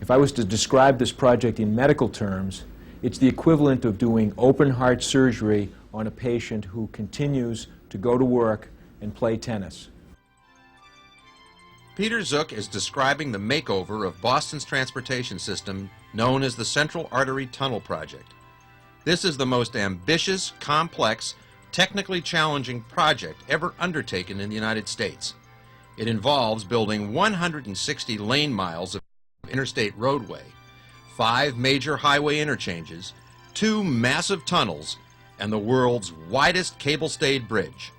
If I was to describe this project in medical terms, it's the equivalent of doing open heart surgery on a patient who continues to go to work and play tennis. Peter Zook is describing the makeover of Boston's transportation system known as the Central Artery Tunnel Project. This is the most ambitious, complex, technically challenging project ever undertaken in the United States. It involves building 160 lane miles of interstate roadway, 5 major highway interchanges, 2 massive tunnels, and the world's widest cable-stayed bridge.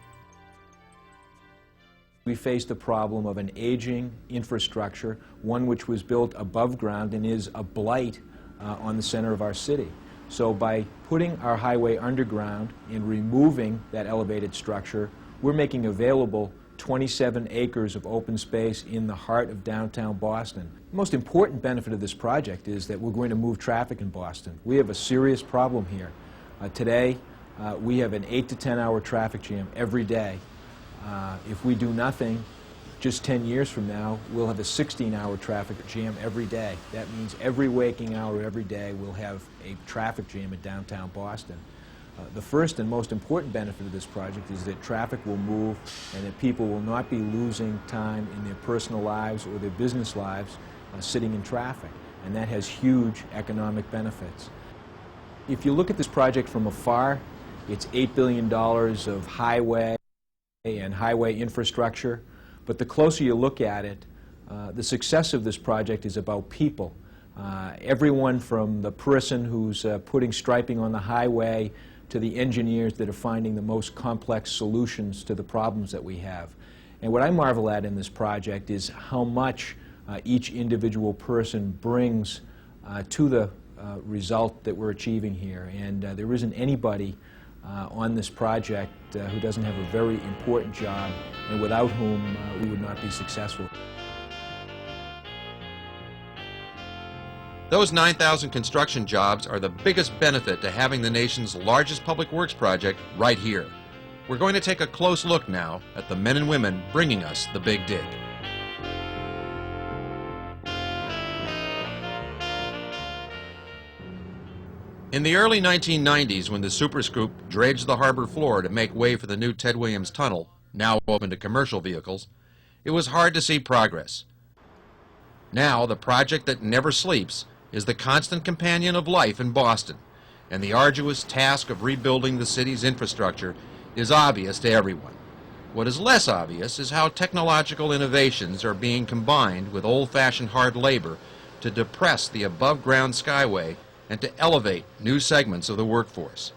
We faced the problem of an aging infrastructure, one which was built above ground and is a blight on the center of our city. So by putting our highway underground and removing that elevated structure, we're making available 27 acres of open space in the heart of downtown Boston. The most important benefit of this project is that we're going to move traffic in Boston. We have a serious problem here. Today, we have an 8 to 10 hour traffic jam every day. If we do nothing, just 10 years from now, we'll have a 16-hour traffic jam every day. That means every waking hour every day we'll have a traffic jam in downtown Boston. The first and most important benefit of this project is that traffic will move and that people will not be losing time in their personal lives or their business lives sitting in traffic, and that has huge economic benefits. If you look at this project from afar, it's $8 billion of highway and highway infrastructure, but the closer you look at it, the success of this project is about people. Everyone from the person who's putting striping on the highway to the engineers that are finding the most complex solutions to the problems that we have. And what I marvel at in this project is how much each individual person brings to the result that we're achieving here. And there isn't anybody on this project who doesn't have a very important job and without whom we would not be successful. Those 9,000 construction jobs are the biggest benefit to having the nation's largest public works project right here. We're going to take a close look now at the men and women bringing us the Big Dig. In the early 1990s, when the superscoop dredged the harbor floor to make way for the new Ted Williams Tunnel, now open to commercial vehicles, it was hard to see progress. Now, the project that never sleeps is the constant companion of life in Boston, and the arduous task of rebuilding the city's infrastructure is obvious to everyone. What is less obvious is how technological innovations are being combined with old-fashioned hard labor to depress the above-ground skyway and to elevate new segments of the workforce.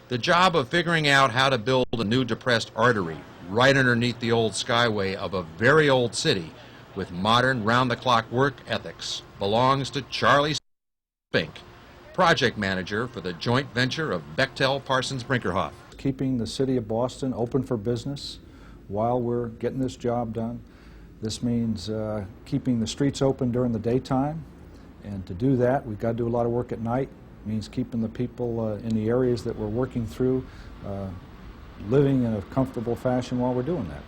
The job of figuring out how to build a new depressed artery right underneath the old skyway of a very old city with modern round-the-clock work ethics belongs to Charlie Spink, project manager for the joint venture of Bechtel Parsons Brinkerhoff. Keeping the city of Boston open for business while we're getting this job done. This means keeping the streets open during the daytime, and to do that we've got to do a lot of work at night. It means keeping the people in the areas that we're working through living in a comfortable fashion while we're doing that.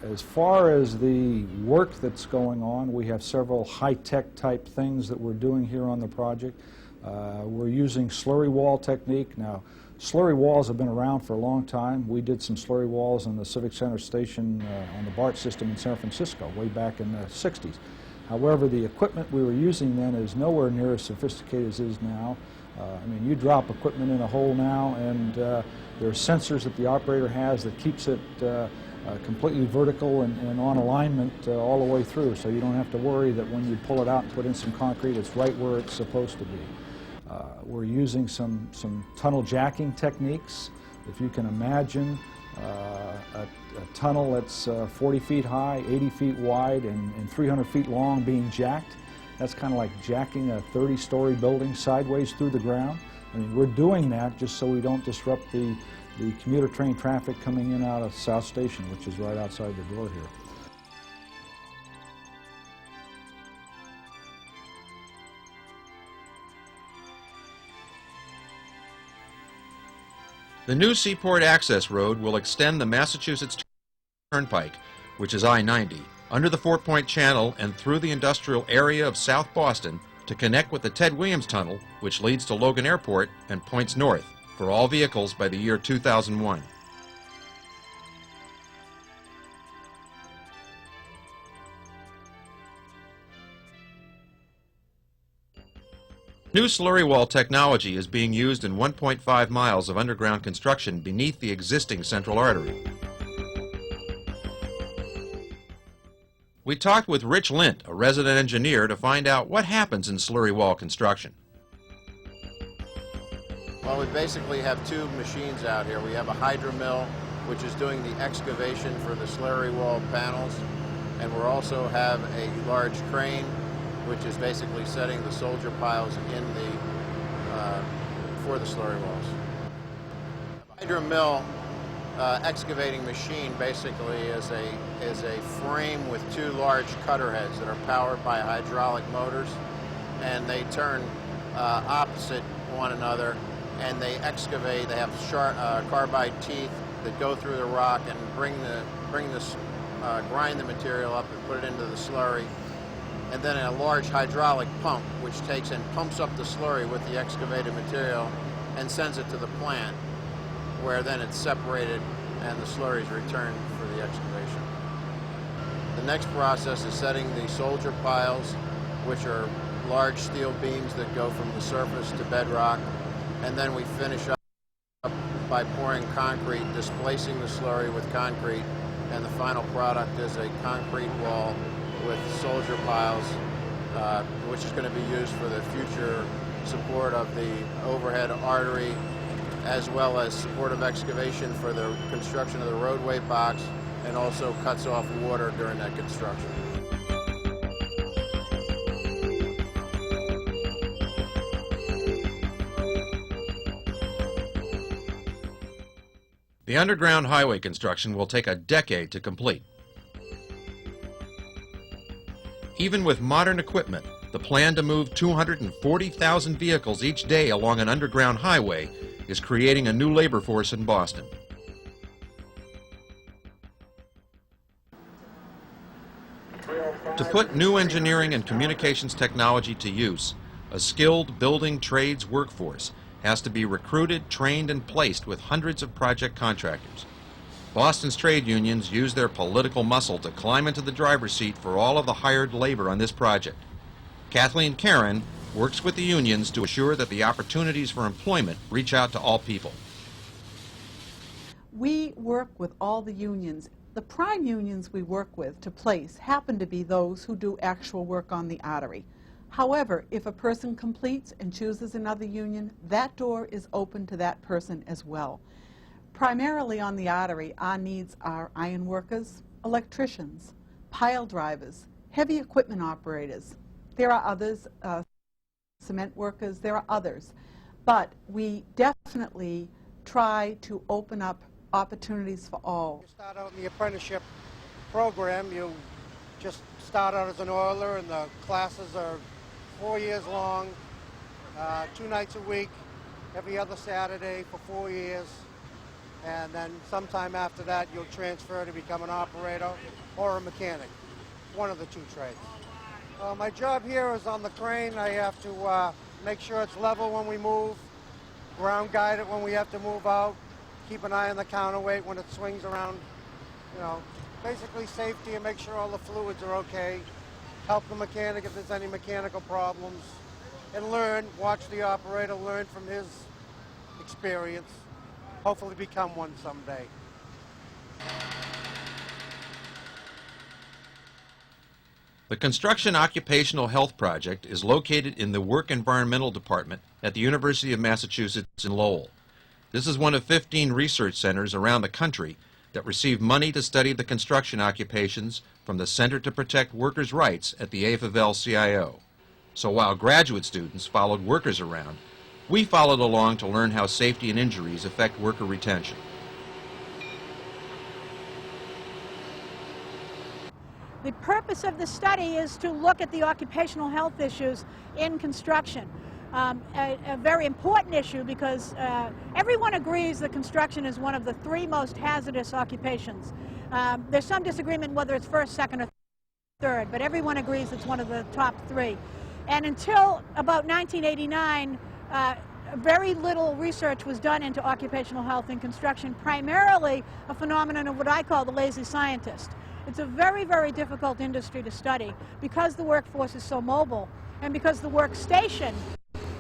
As far as the work that's going on, we have several high-tech type things that we're doing here on the project. We're using slurry wall technique. Now, slurry walls have been around for a long time. We did some slurry walls in the Civic Center station on the BART system in San Francisco way back in the 60s. However, the equipment we were using then is nowhere near as sophisticated as it is now. I mean, you drop equipment in a hole now, and there are sensors that the operator has that keeps it completely vertical and on alignment all the way through, so you don't have to worry that when you pull it out and put in some concrete, it's right where it's supposed to be. We're using some tunnel jacking techniques. If you can imagine a tunnel that's 40 feet high, 80 feet wide, and 300 feet long being jacked, that's kind of like jacking a 30-story building sideways through the ground. I mean, we're doing that just so we don't disrupt the commuter train traffic coming in out of South Station, which is right outside the door here. The new Seaport Access Road will extend the Massachusetts Turnpike, which is I-90, under the 4-Point Channel and through the industrial area of South Boston to connect with the Ted Williams Tunnel, which leads to Logan Airport and points north, for all vehicles by the year 2001. New slurry wall technology is being used in 1.5 miles of underground construction beneath the existing central artery. We talked with Rich Lint, a resident engineer, to find out what happens in slurry wall construction. Well, we basically have two machines out here. We have a hydromill, which is doing the excavation for the slurry wall panels, and we also have a large crane, which is basically setting the soldier piles in the for the slurry walls. The hydromill excavating machine basically is a frame with two large cutter heads that are powered by hydraulic motors, and they turn opposite one another, and they excavate. They have sharp carbide teeth that go through the rock and grind the material up and put it into the slurry. And then a large hydraulic pump which takes and pumps up the slurry with the excavated material and sends it to the plant, where then it's separated and the slurry is returned for the excavation. The next process is setting the soldier piles, which are large steel beams that go from the surface to bedrock, and then we finish up by pouring concrete, displacing the slurry with concrete, and the final product is a concrete wall with soldier piles, which is going to be used for the future support of the overhead artery, as well as supportive excavation for the construction of the roadway box, and also cuts off water during that construction. The underground highway construction will take a decade to complete. Even with modern equipment, the plan to move 240,000 vehicles each day along an underground highway is creating a new labor force in Boston. To put new engineering and communications technology to use, a skilled building trades workforce has to be recruited, trained, and placed with hundreds of project contractors. Boston's trade unions use their political muscle to climb into the driver's seat for all of the hired labor on this project. Kathleen Karen works with the unions to assure that the opportunities for employment reach out to all people. We work with all the unions. The prime unions we work with to place happen to be those who do actual work on the artery. However, if a person completes and chooses another union, that door is open to that person as well. Primarily on the artery, our needs are iron workers, electricians, pile drivers, heavy equipment operators. There are others, cement workers, there are others. But we definitely try to open up opportunities for all. You start out in the apprenticeship program, you just start out as an oiler, and the classes are 4 years long, 2 nights a week, every other Saturday for 4 years. And then sometime after that, you'll transfer to become an operator or a mechanic, one of the two trades. My job here is on the crane. I have to make sure it's level when we move, ground guide it when we have to move out, keep an eye on the counterweight when it swings around, you know, basically safety and make sure all the fluids are okay, help the mechanic if there's any mechanical problems, and learn, watch the operator, learn from his experience, hopefully become one someday. The Construction Occupational Health Project is located in the Work Environmental Department at the University of Massachusetts in Lowell. This is one of 15 research centers around the country that receive money to study the construction occupations from the Center to Protect Workers' Rights at the AFL-CIO. So while graduate students followed workers around, we followed along to learn how safety and injuries affect worker retention. The purpose of the study is to look at the occupational health issues in construction. a very important issue because everyone agrees that construction is one of the 3 most hazardous occupations. There's some disagreement whether it's first, second, or third, but everyone agrees it's one of the top 3. And until about 1989, very little research was done into occupational health in construction, primarily a phenomenon of what I call the lazy scientist. It's a very, very difficult industry to study because the workforce is so mobile and because the workstation,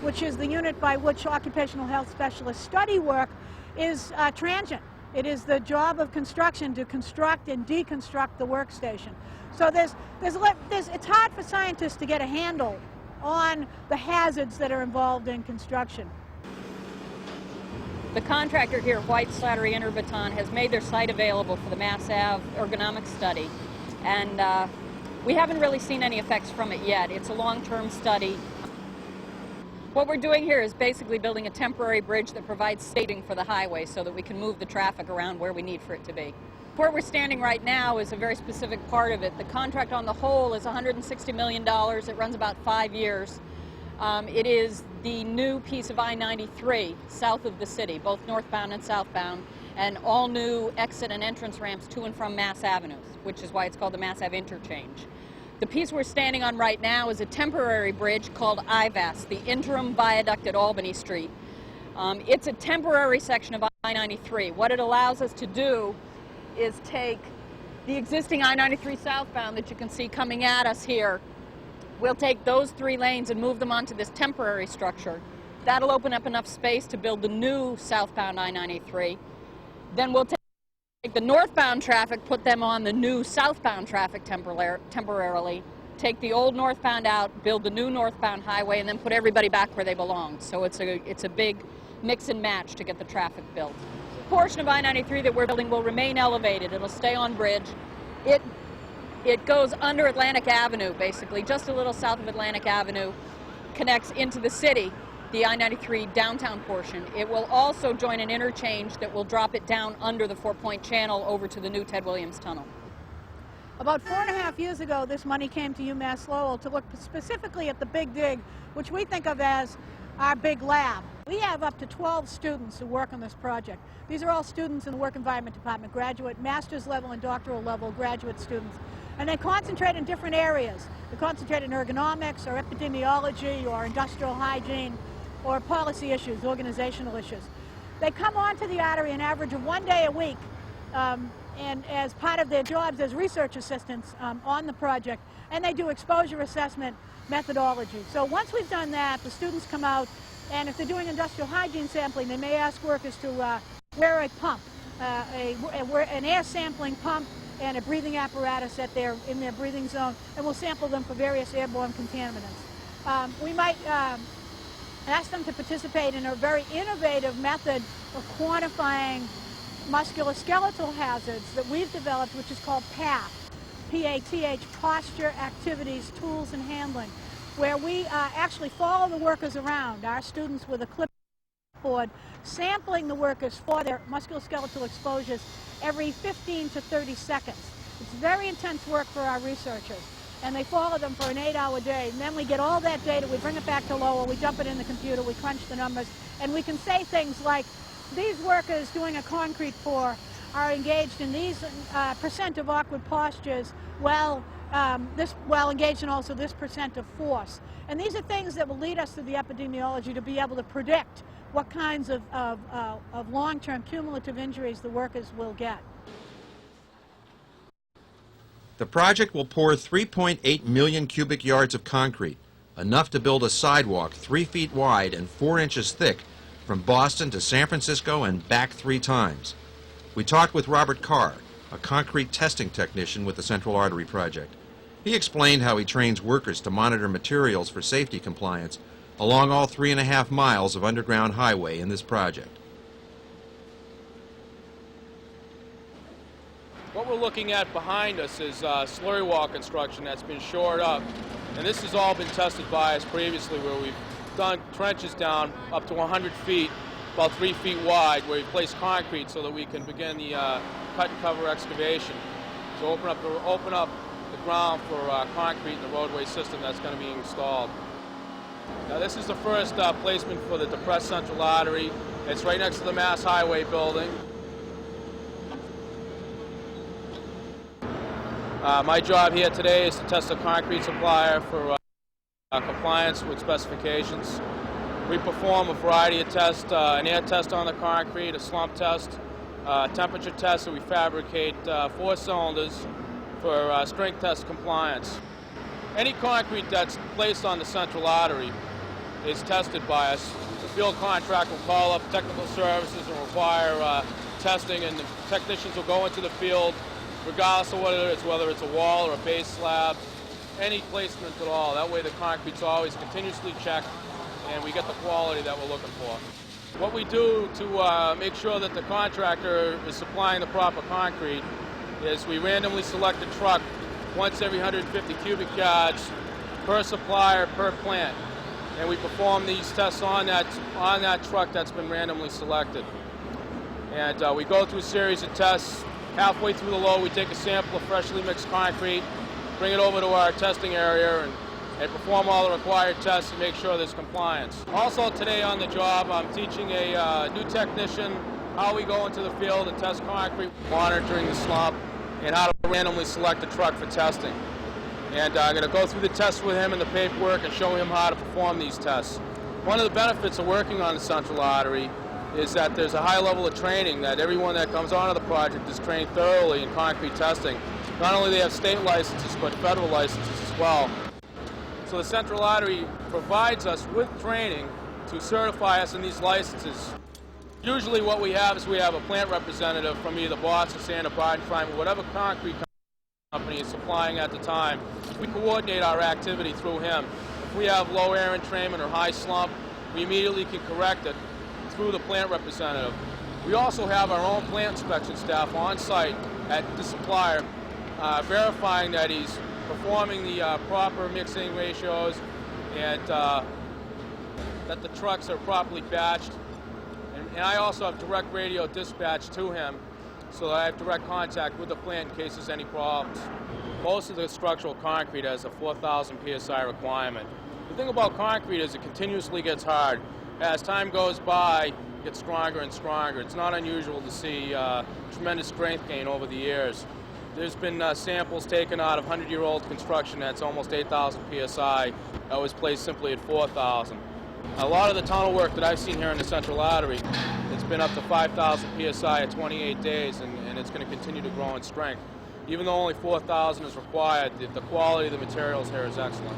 which is the unit by which occupational health specialists study work, is transient. It is the job of construction to construct and deconstruct the workstation. So it's hard for scientists to get a handle on the hazards that are involved in construction. The contractor here, White Slattery Interbaton, has made their site available for the Mass Ave ergonomic study, and we haven't really seen any effects from it yet. It's a long-term study. What we're doing here is basically building a temporary bridge that provides staging for the highway so that we can move the traffic around where we need for it to be. Where we're standing right now is a very specific part of it. The contract on the whole is $160 million. It runs about 5 years. It is the new piece of I-93 south of the city, both northbound and southbound, and all new exit and entrance ramps to and from Mass Avenues, which is why it's called the Mass Ave Interchange. The piece we're standing on right now is a temporary bridge called IVAS, the Interim Viaduct at Albany Street. It's a temporary section of I-93. What it allows us to do is take the existing I-93 southbound that you can see coming at us here. We'll take those 3 lanes and move them onto this temporary structure. That'll open up enough space to build the new southbound I-93. Then we'll take the northbound traffic, put them on the new southbound traffic temporarily, take the old northbound out, build the new northbound highway, and then put everybody back where they belong. So it's a big mix and match to get the traffic built. The portion of I-93 that we're building will remain elevated. It'll stay on bridge. It goes under Atlantic Avenue, basically, just a little south of Atlantic Avenue, connects into the city, the I-93 downtown portion. It will also join an interchange that will drop it down under the 4-point channel over to the new Ted Williams Tunnel. About 4.5 years ago, this money came to UMass Lowell to look specifically at the Big Dig, which we think of as our big lab. We have up to 12 students who work on this project. These are all students in the Work Environment Department, graduate, master's level and doctoral level graduate students. And they concentrate in different areas. They concentrate in ergonomics or epidemiology or industrial hygiene or policy issues, organizational issues. They come onto the artery an average of 1 day a week and as part of their jobs as research assistants on the project, and they do exposure assessment methodology. So once we've done that, the students come out, and if they're doing industrial hygiene sampling, they may ask workers to wear a pump, an air sampling pump and a breathing apparatus in their breathing zone, and we'll sample them for various airborne contaminants. We might ask them to participate in a very innovative method of quantifying musculoskeletal hazards that we've developed, which is called PATH, P-A-T-H, Posture, Activities, Tools, and Handling, where we actually follow the workers around, our students with a clipboard, sampling the workers for their musculoskeletal exposures every 15 to 30 seconds. It's very intense work for our researchers, and they follow them for an 8-hour day, and then we get all that data, we bring it back to Lowell, we dump it in the computer, we crunch the numbers, and we can say things like, these workers doing a concrete pour are engaged in these percent of awkward postures, while engaged in also this percent of force. And these are things that will lead us to the epidemiology to be able to predict what kinds of long-term cumulative injuries the workers will get. The project will pour 3.8 million cubic yards of concrete, enough to build a sidewalk 3 feet wide and 4 inches thick from Boston to San Francisco and back 3 times. We talked with Robert Carr, a concrete testing technician with the Central Artery Project. He explained how he trains workers to monitor materials for safety compliance along all 3.5 miles of underground highway in this project. What we're looking at behind us is slurry wall construction that's been shored up, and this has all been tested by us previously, where we've done trenches down up to 100 feet, about 3 feet wide, where we place concrete so that we can begin the cut and cover excavation to open up the ground for concrete in the roadway system that's going to be installed. Now, this is the first placement for the depressed central artery. It's right next to the Mass Highway building. My job here today is to test a concrete supplier for compliance with specifications. We perform a variety of tests, an air test on the concrete, a slump test, temperature test, and we fabricate 4 cylinders for strength test compliance. Any concrete that's placed on the central artery is tested by us. The field contractor will call up technical services and require testing, and the technicians will go into the field regardless of what it is, whether it's a wall or a base slab, any placement at all. That way the concrete's always continuously checked and we get the quality that we're looking for. What we do to make sure that the contractor is supplying the proper concrete is we randomly select a truck once every 150 cubic yards per supplier per plant. And we perform these tests on that truck that's been randomly selected. And we go through a series of tests. Halfway through the load, we take a sample of freshly mixed concrete, bring it over to our testing area, and perform all the required tests to make sure there's compliance. Also today on the job, I'm teaching a new technician how we go into the field and test concrete, monitoring the slump, and how to randomly select a truck for testing. And I'm going to go through the tests with him and the paperwork and show him how to perform these tests. One of the benefits of working on the central artery is that there's a high level of training, that everyone that comes onto the project is trained thoroughly in concrete testing. Not only do they have state licenses, but federal licenses as well. So the central artery provides us with training to certify us in these licenses. Usually what we have is we have a plant representative from either Boston, Santa Barbara, Prime, whatever concrete company is supplying at the time. We coordinate our activity through him. If we have low air entrainment or high slump, we immediately can correct it through the plant representative. We also have our own plant inspection staff on site at the supplier, verifying that he's performing the proper mixing ratios and that the trucks are properly batched. And I also have direct radio dispatch to him, so that I have direct contact with the plant in case there's any problems. Most of the structural concrete has a 4,000 psi requirement. The thing about concrete is it continuously gets hard. As time goes by, it gets stronger and stronger. It's not unusual to see tremendous strength gain over the years. There's been samples taken out of 100-year-old construction that's almost 8,000 psi. That was placed simply at 4,000. A lot of the tunnel work that I've seen here in the central artery, it's been up to 5,000 psi at 28 days, and it's going to continue to grow in strength. Even though only 4,000 is required, the quality of the materials here is excellent.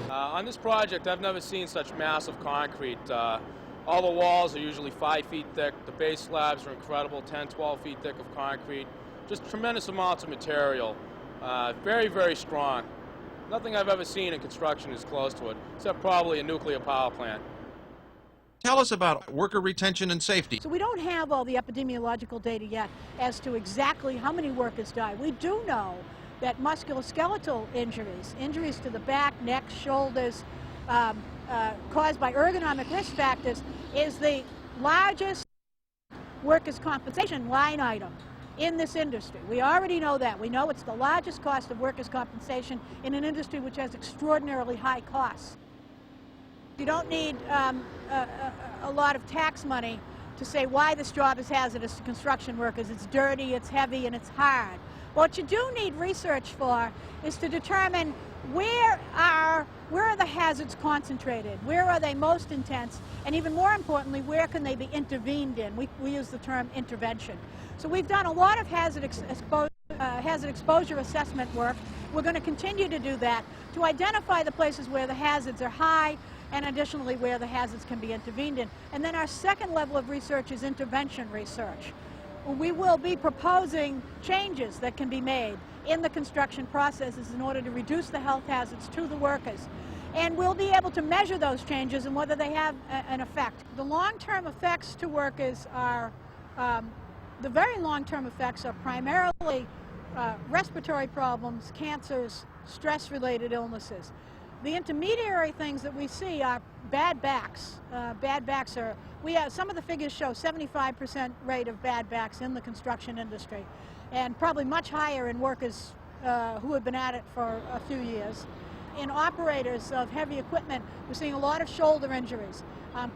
On this project, I've never seen such massive concrete. All the walls are usually 5 feet thick. The base slabs are incredible, 10, 12 feet thick of concrete. Just tremendous amounts of material. Very, very strong. Nothing I've ever seen in construction is close to it, except probably a nuclear power plant. Tell us about worker retention and safety. So we don't have all the epidemiological data yet as to exactly how many workers die. We do know that musculoskeletal injuries, injuries to the back, neck, shoulders, caused by ergonomic risk factors, is the largest workers' compensation line item in this industry. We already know that. We know it's the largest cost of workers' compensation in an industry which has extraordinarily high costs. You don't need a lot of tax money to say why this job is hazardous to construction workers. It's dirty, it's heavy, and it's hard. What you do need research for is to determine where are the hazards concentrated, where are they most intense, and even more importantly, where can they be intervened in? We use the term intervention. So we've done a lot of hazard exposure assessment work. We're going to continue to do that to identify the places where the hazards are high and additionally where the hazards can be intervened in. And then our second level of research is intervention research. We will be proposing changes that can be made in the construction processes in order to reduce the health hazards to the workers. And we'll be able to measure those changes and whether they have an effect. The long-term effects to workers are, the very long-term effects are primarily respiratory problems, cancers, stress-related illnesses. The intermediary things that we see are bad backs. Bad backs are, some of the figures show 75% rate of bad backs in the construction industry, and probably much higher in workers who have been at it for a few years. in operators of heavy equipment, we're seeing a lot of shoulder injuries,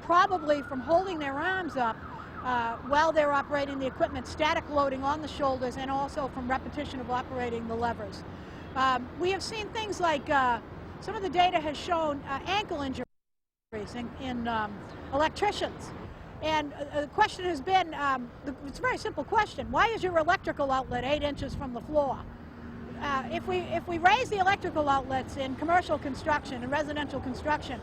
probably from holding their arms up while they're operating the equipment, static loading on the shoulders, and also from repetition of operating the levers. We have seen things like some of the data has shown ankle injuries in electricians. And the question has been, it's a very simple question, why is your electrical outlet 8 inches from the floor? If we raise the electrical outlets in commercial construction and residential construction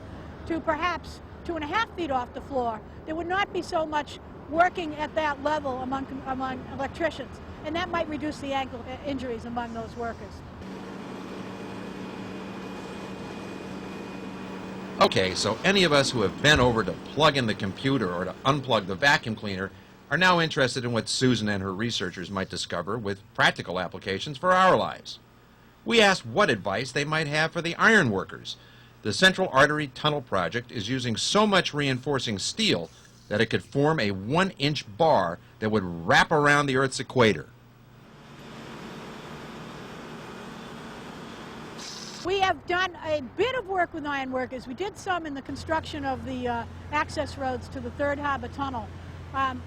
to perhaps 2.5 feet off the floor, there would not be so much working at that level among electricians, and that might reduce the ankle injuries among those workers. Okay, so any of us who have bent over to plug in the computer or to unplug the vacuum cleaner are now interested in what Susan and her researchers might discover with practical applications for our lives. We asked what advice they might have for the iron workers. The Central Artery Tunnel project is using so much reinforcing steel that it could form a 1-inch bar that would wrap around the Earth's equator. We have done a bit of work with iron workers. We did some in the construction of the access roads to the Third Harbor Tunnel.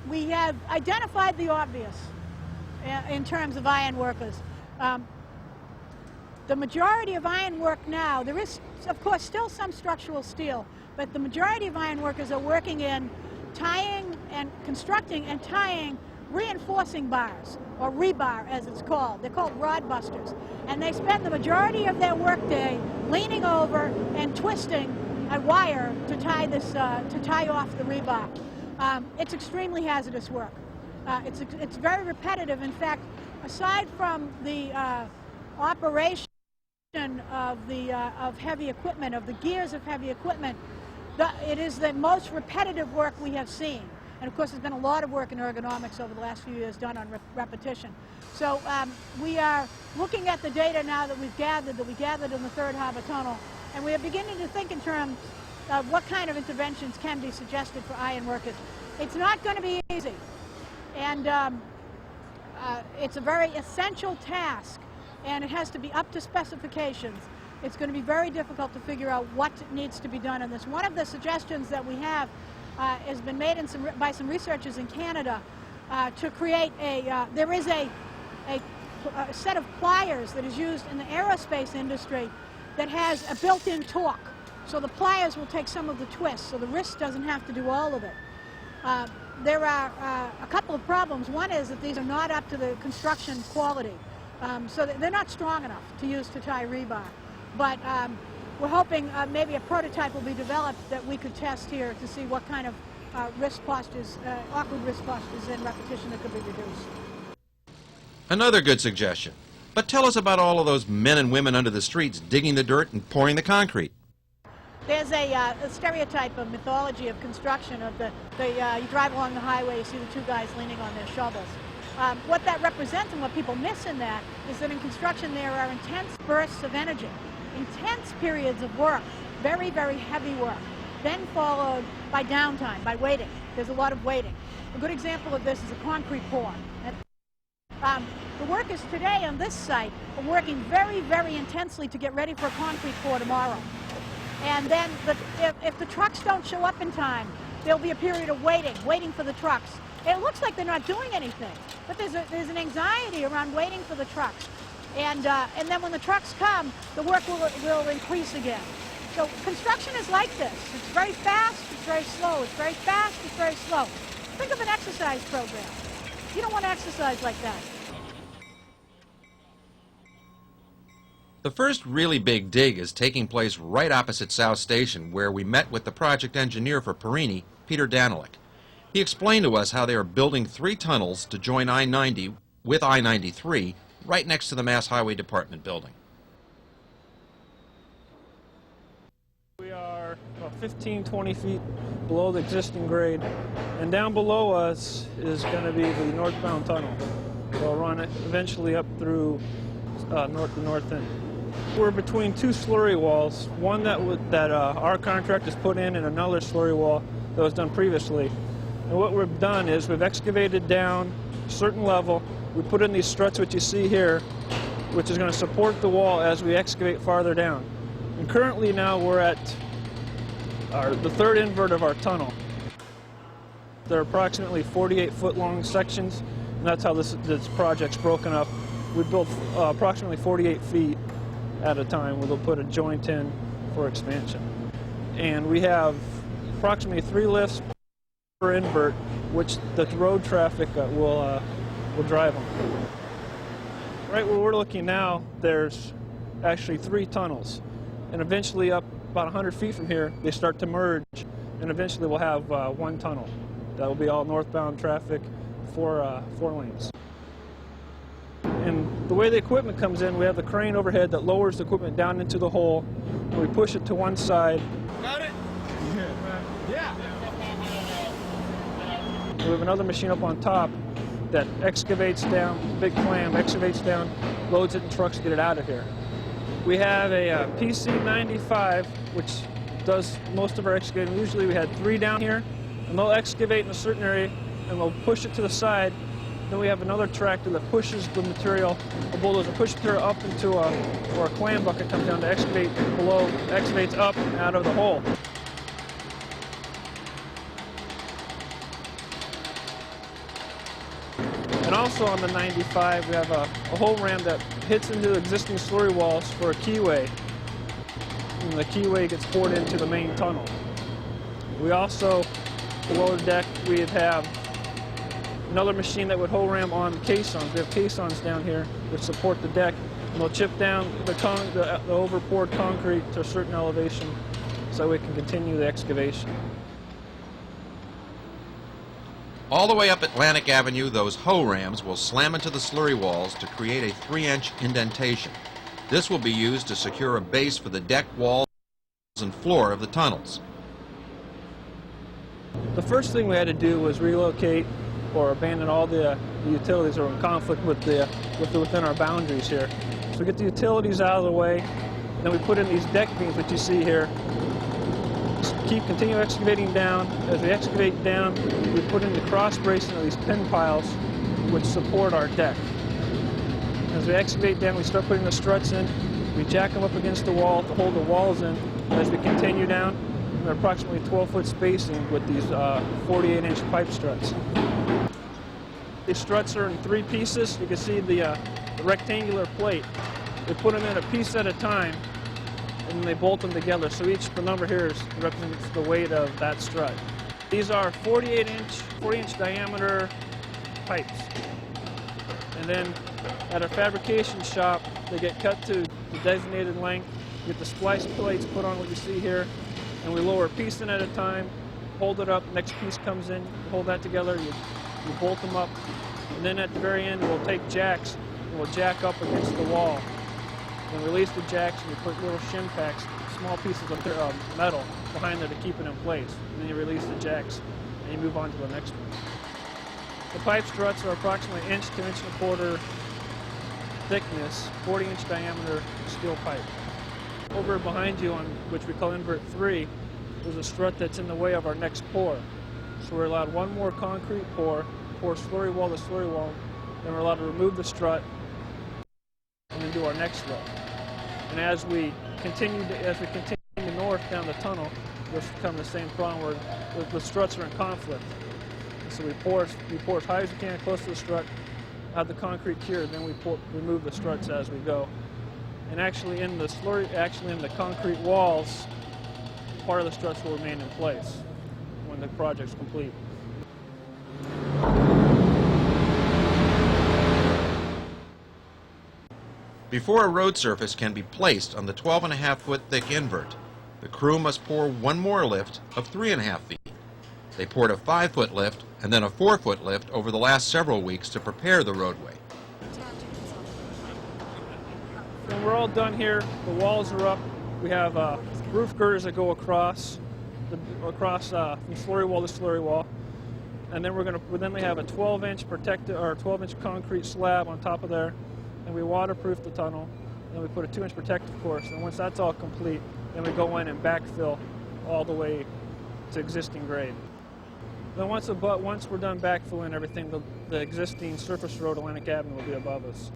We have identified the obvious in terms of iron workers. The majority of iron work now, there is of course still some structural steel, but the majority of iron workers are working in tying and constructing and tying reinforcing bars, or rebar as it's called. They're called rod busters. And they spend the majority of their workday leaning over and twisting a wire to tie off the rebar. It's extremely hazardous work. It's very repetitive. In fact, aside from the operation of heavy equipment, of the gears of heavy equipment, it is the most repetitive work we have seen. And of course, there's been a lot of work in ergonomics over the last few years done on repetition. So we are looking at the data now that we gathered in the Third Harbor Tunnel, and we are beginning to think in terms of what kind of interventions can be suggested for iron workers. It's not going to be easy, and it's a very essential task, and it has to be up to specifications. It's going to be very difficult to figure out what needs to be done in this. One of the suggestions that we have has been made by some researchers in Canada to create there is a set of pliers that is used in the aerospace industry that has a built-in torque. So the pliers will take some of the twist, so the wrist doesn't have to do all of it. There are a couple of problems. One is that these are not up to the construction quality, so they're not strong enough to use to tie rebar. But we're hoping maybe a prototype will be developed that we could test here to see what kind of wrist postures, awkward wrist postures and repetition that could be reduced. Another good suggestion. But tell us about all of those men and women under the streets digging the dirt and pouring the concrete. There's a stereotype of mythology of construction of you drive along the highway, you see the two guys leaning on their shovels. What that represents and what people miss in that is that in construction there are intense bursts of energy, intense periods of work, very, very heavy work, then followed by downtime, by waiting. There's a lot of waiting. A good example of this is a concrete pour. The workers today on this site are working very, very intensely to get ready for a concrete pour tomorrow. And then if the trucks don't show up in time, there'll be a period of waiting for the trucks. It looks like they're not doing anything, but there's an anxiety around waiting for the trucks. And then when the trucks come, the work will increase again. So construction is like this. It's very fast, it's very slow. It's very fast, it's very slow. Think of an exercise program. You don't want to exercise like that. The first really big dig is taking place right opposite South Station, where we met with the project engineer for Perini, Peter Danilick. He explained to us how they are building 3 tunnels to join I-90 with I-93 right next to the Mass Highway Department building. We are about 15, 20 feet below the existing grade, and down below us is going to be the northbound tunnel. We'll run it eventually up through the north end. We're between 2 slurry walls, one that our contractors put in and another slurry wall that was done previously. And what we've done is we've excavated down a certain level. We put in these struts which you see here, which is going to support the wall as we excavate farther down. And currently now we're at the third invert of our tunnel. They're approximately 48-foot long sections, and that's how this project's broken up. We built approximately 48 feet at a time, where they'll put a joint in for expansion. And we have approximately 3 lifts per invert, which the road traffic will drive on. Right where we're looking now, there's actually 3 tunnels, and eventually up about 100 feet from here, they start to merge, and eventually we'll have 1 tunnel. That will be all northbound traffic, 4 lanes. And the way the equipment comes in, we have the crane overhead that lowers the equipment down into the hole, and we push it to one side. Got it? Yeah. We have another machine up on top that excavates down, big clam, excavates down, loads it in trucks to get it out of here. We have a PC-95, which does most of our excavating. Usually we had 3 down here, and they'll excavate in a certain area, and they'll push it to the side. Then we have another tractor that pushes the material, a bulldozer pushes the material up into where a clam bucket comes down to excavate below, excavates up and out of the hole. And also on the 95, we have a hole ram that hits into existing slurry walls for a keyway. And the keyway gets poured into the main tunnel. We also, below the deck, we have another machine that would hole ram on caissons. We have caissons down here that support the deck, and they'll chip down the over-poured concrete to a certain elevation so we can continue the excavation. All the way up Atlantic Avenue, those hoe rams will slam into the slurry walls to create a 3-inch indentation. This will be used to secure a base for the deck, walls, and floor of the tunnels. The first thing we had to do was relocate or abandon all the utilities that were in conflict with within our boundaries here. So we get the utilities out of the way, and then we put in these deck beams that you see here. Continue excavating down. As we excavate down, we put in the cross bracing of these pin piles which support our deck. As we excavate down, we start putting the struts in. We jack them up against the wall to hold the walls in. As we continue down, they're approximately 12-foot spacing with these 48-inch pipe struts. These struts are in 3 pieces. You can see the rectangular plate. We put them in a piece at a time, and then they bolt them together. So the number here represents the weight of that strut. These are 40-inch diameter pipes. And then at a fabrication shop, they get cut to the designated length. You get the splice plates put on what you see here, and we lower a piece in at a time, hold it up, next piece comes in, you hold that together, you bolt them up, and then at the very end we'll take jacks and we'll jack up against the wall. And release the jacks, and you put little shim packs, small pieces of metal behind there to keep it in place. And then you release the jacks, and you move on to the next one. The pipe struts are approximately 1 inch to 1 1/4 inch thickness, 40-inch diameter steel pipe. Over behind you, on which we call invert 3, there's a strut that's in the way of our next pour. So we're allowed 1 more concrete pour slurry wall to slurry wall, then we're allowed to remove the strut and then do our next row. And as we continue north down the tunnel, we'll come the same problem where the struts are in conflict. And so we pour as high as we can close to the strut, have the concrete cured, then we remove the struts as we go. And actually in the concrete walls, part of the struts will remain in place when the project's complete. Before a road surface can be placed on the 12.5-foot thick invert, the crew must pour 1 more lift of 3.5 feet. They poured a 5-foot lift and then a 4-foot lift over the last several weeks to prepare the roadway. When we're all done here, the walls are up. We have roof girders that go across from slurry wall to slurry wall, and then we have a 12-inch protected or 12-inch concrete slab on top of there, and we waterproof the tunnel. And then we put a 2-inch protective course, and once that's all complete, then we go in and backfill all the way to existing grade. Then once we're done backfilling everything, the existing surface road Atlantic Avenue will be above us.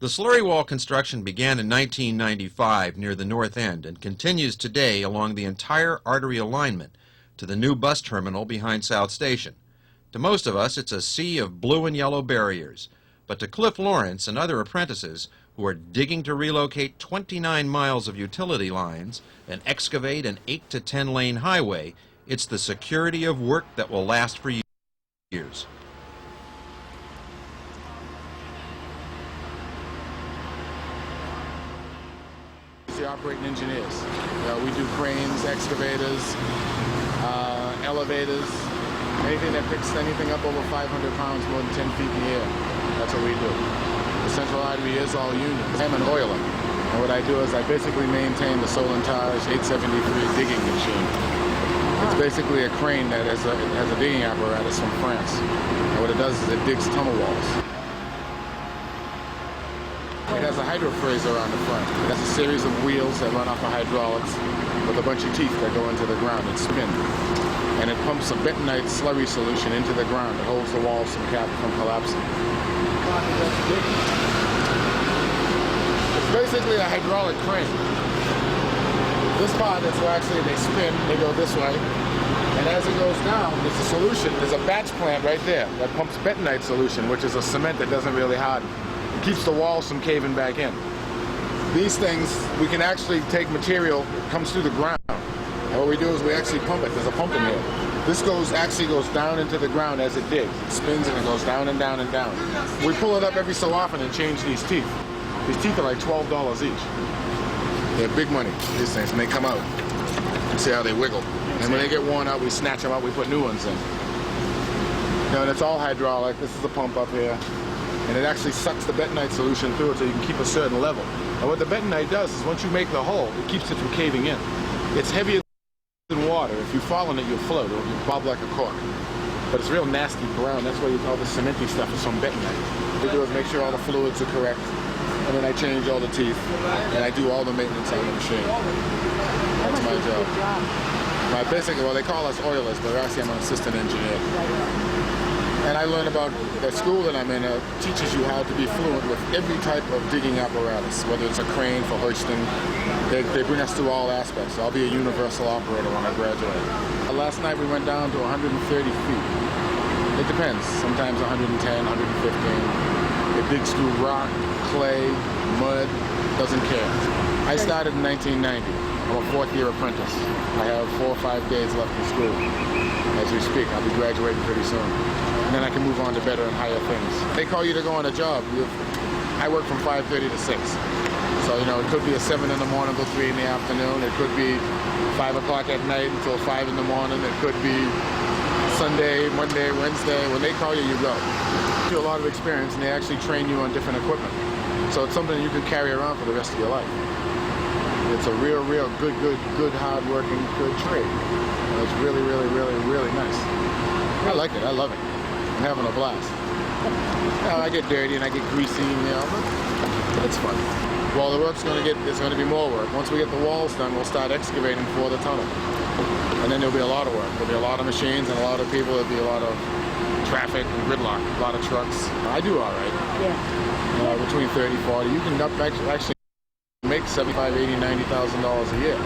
The slurry wall construction began in 1995 near the north end and continues today along the entire artery alignment to the new bus terminal behind South Station. To most of us, it's a sea of blue and yellow barriers, but to Cliff Lawrence and other apprentices who are digging to relocate 29 miles of utility lines and excavate an 8 to 10 lane highway, it's the security of work that will last for years. The operating engineers. We do cranes, excavators, elevators, anything that picks anything up over 500 pounds, more than 10 feet in the air. That's what we do. The central artery is all unions. I'm an oiler, and what I do is I basically maintain the Solantage 873 digging machine. It's basically a crane that has a digging apparatus from France. And what it does is it digs tunnel walls. It has a hydrofraser on the front. It has a series of wheels that run off of hydraulics with a bunch of teeth that go into the ground and spin. And it pumps a bentonite slurry solution into the ground that holds the walls from collapsing. It's basically a hydraulic crane. This part is where actually they spin, they go this way. And as it goes down, there's a solution, there's a batch plant right there that pumps bentonite solution, which is a cement that doesn't really harden. Keeps the walls from caving back in. These things, we can actually take material that comes through the ground. And what we do is we actually pump it. There's a pump in here. This actually goes down into the ground as it digs. It spins and it goes down and down and down. We pull it up every so often and change these teeth. These teeth are like $12 each. They're big money, these things, and they come out. You see how they wiggle. And when they get worn out, we snatch them out, we put new ones in. And it's all hydraulic. This is the pump up here. And it actually sucks the bentonite solution through it so you can keep a certain level. And what the bentonite does is once you make the hole, it keeps it from caving in. It's heavier than water. If you fall in it, you'll float. It'll bob like a cork. But it's real nasty brown. That's why all the cementy stuff is from bentonite. What we do is make sure all the fluids are correct. And then I change all the teeth. And I do all the maintenance on the machine. That's my job. Basically, well, they call us oilers, but actually I'm an assistant engineer. And I learned about, the school that I'm in teaches you how to be fluent with every type of digging apparatus, whether it's a crane for hoisting. They bring us through all aspects. So I'll be a universal operator when I graduate. Last night we went down to 130 feet. It depends. Sometimes 110, 115. They dig through rock, clay, mud, doesn't care. I started in 1990. I'm a fourth-year apprentice. I have 4 or 5 days left in school. As we speak, I'll be graduating pretty soon. And then I can move on to better and higher things. They call you to go on a job. I work from 5:30 to 6. So, it could be a 7 in the morning till 3 in the afternoon. It could be 5 o'clock at night until 5 in the morning. It could be Sunday, Monday, Wednesday. When they call you, you go. You have a lot of experience, and they actually train you on different equipment. So it's something you can carry around for the rest of your life. It's a real good, hard-working, good trade. And it's really, really, really, really nice. I like it. I love it. I'm having a blast. I get dirty and I get greasy, but it's fun. Well, the work's there's going to be more work. Once we get the walls done, we'll start excavating for the tunnel. And then there'll be a lot of work. There'll be a lot of machines and a lot of people. There'll be a lot of traffic and gridlock, a lot of trucks. I do all right. Yeah. Between 30, 40. You can actually make $75,000, $80,000, $90,000 a year.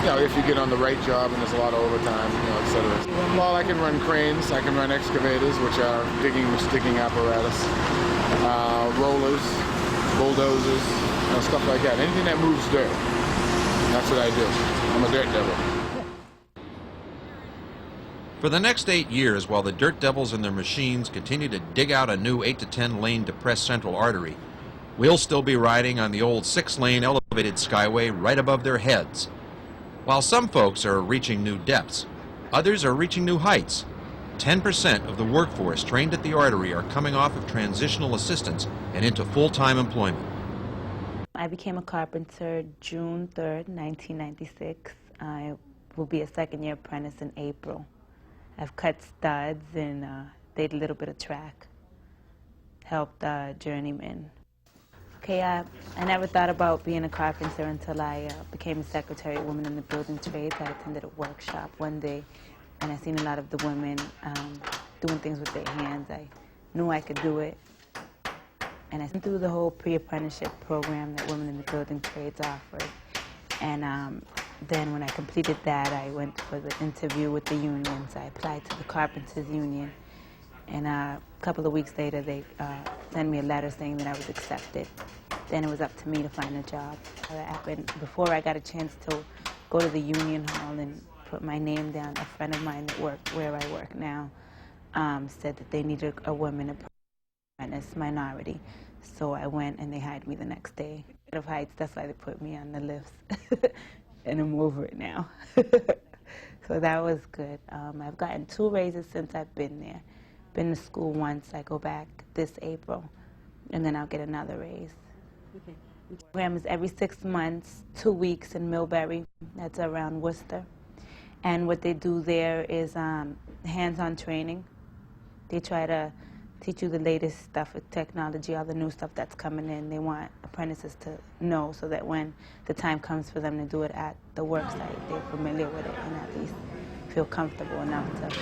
If you get on the right job and there's a lot of overtime, etc. Well, I can run cranes, I can run excavators, which are digging apparatus, rollers, bulldozers, stuff like that. Anything that moves dirt. That's what I do. I'm a dirt devil. For the next 8 years, while the Dirt Devils and their machines continue to dig out a new 8 to 10 lane depressed central artery, we'll still be riding on the old 6-lane elevated skyway right above their heads. While some folks are reaching new depths, others are reaching new heights. 10% of the workforce trained at the artery are coming off of transitional assistance and into full-time employment. I became a carpenter June 3rd, 1996. I will be a second-year apprentice in April. I've cut studs and did a little bit of track, helped journeymen. Okay, I never thought about being a carpenter until I became a secretary of women in the building trades. I attended a workshop one day, and I seen a lot of the women doing things with their hands. I knew I could do it. And I went through the whole pre-apprenticeship program that Women in the Building Trades offered. And then when I completed that, I went for the interview with the unions. I applied to the Carpenters Union. And a couple of weeks later, they sent me a letter saying that I was accepted. Then it was up to me to find a job. That happened before I got a chance to go to the union hall and put my name down. A friend of mine that worked where I work now said that they needed a woman apprentice minority. So I went and they hired me the next day. Of Heights, that's why they put me on the lifts. And I'm over it now. So that was good. I've gotten 2 raises since I've been there. Been to school once. I go back this April, and then I'll get another raise. Okay. The program is every 6 months, 2 weeks in Millbury. That's around Worcester. And what they do there is hands-on training. They try to teach you the latest stuff with technology, all the new stuff that's coming in. They want apprentices to know so that when the time comes for them to do it at the work site, they're familiar with it and at least feel comfortable enough to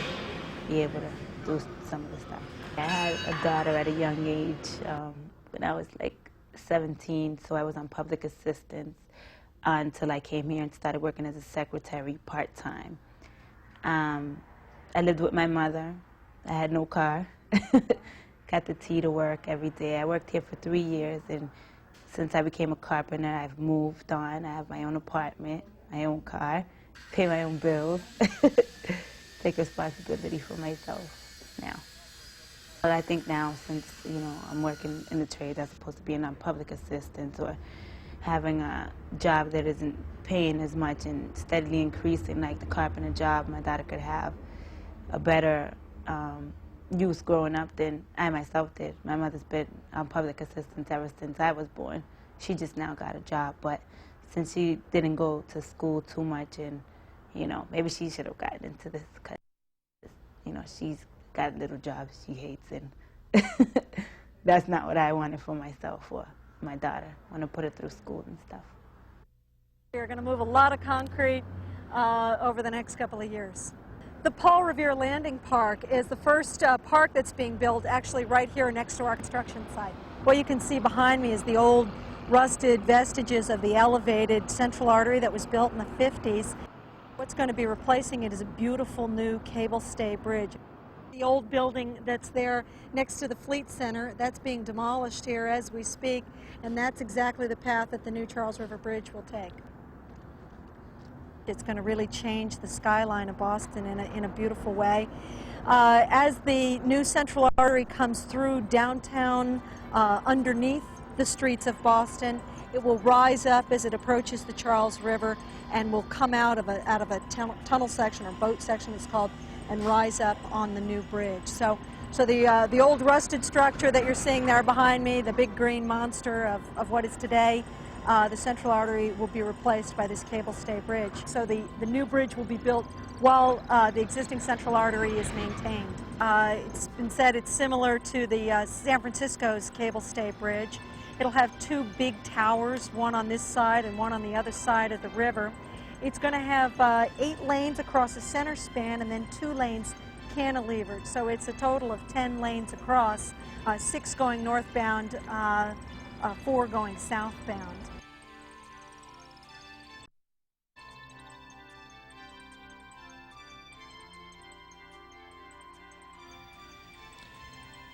be able to do some of the stuff. I had a daughter at a young age when I was like 17, so I was on public assistance until I came here and started working as a secretary part-time. I lived with my mother. I had no car. Got the T to work every day. I worked here for 3 years, and since I became a carpenter, I've moved on. I have my own apartment, my own car, pay my own bills, take responsibility for myself now. But I think now, since I'm working in the trade as opposed to being on public assistance or having a job that isn't paying as much and steadily increasing, like the carpenter job, my daughter could have a better use growing up than I myself did. My mother's been on public assistance ever since I was born. She just now got a job, but since she didn't go to school too much, and maybe she should have gotten into this because she's got little jobs she hates, and that's not what I wanted for myself or my daughter. I want to put her through school and stuff. We're going to move a lot of concrete over the next couple of years. The Paul Revere Landing Park is the first park that's being built actually right here next to our construction site. What you can see behind me is the old rusted vestiges of the elevated central artery that was built in the 50s. What's going to be replacing it is a beautiful new cable stay bridge. The old building that's there next to the Fleet Center, that's being demolished here as we speak, and that's exactly the path that the new Charles River Bridge will take. It's going to really change the skyline of Boston in a beautiful way. As the new central artery comes through downtown, underneath the streets of Boston, it will rise up as it approaches the Charles River and will come out of a tunnel section, or boat section it's called, and rise up on the new bridge. So the old rusted structure that you're seeing there behind me, the big green monster of what is today, the central artery will be replaced by this cable stay bridge. So the new bridge will be built while the existing central artery is maintained. It's been said it's similar to the San Francisco's cable stay bridge. It'll have 2 big towers, one on this side and one on the other side of the river. It's going to have 8 lanes across a center span and then 2 lanes cantilevered. So it's a total of 10 lanes across, 6 going northbound, 4 going southbound.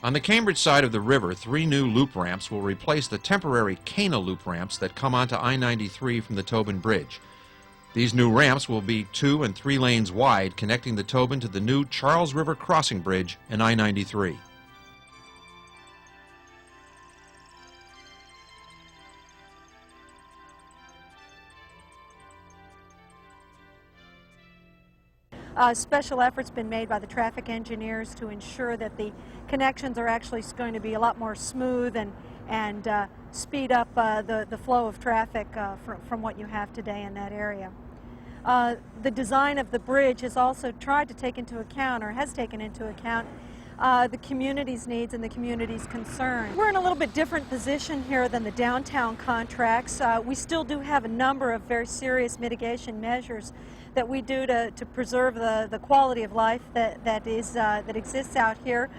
On the Cambridge side of the river, 3 new loop ramps will replace the temporary Cana loop ramps that come onto I-93 from the Tobin Bridge. These new ramps will be 2 and 3 lanes wide, connecting the Tobin to the new Charles River Crossing Bridge and I-93. Special efforts been made by the traffic engineers to ensure that the connections are actually going to be a lot more smooth and speed up the flow of traffic from what you have today in that area. The design of the bridge has also tried to take into account, or has taken into account, the community's needs and the community's concerns. We're in a little bit different position here than the downtown contracts. We still do have a number of very serious mitigation measures that we do to preserve the quality of life that exists out here.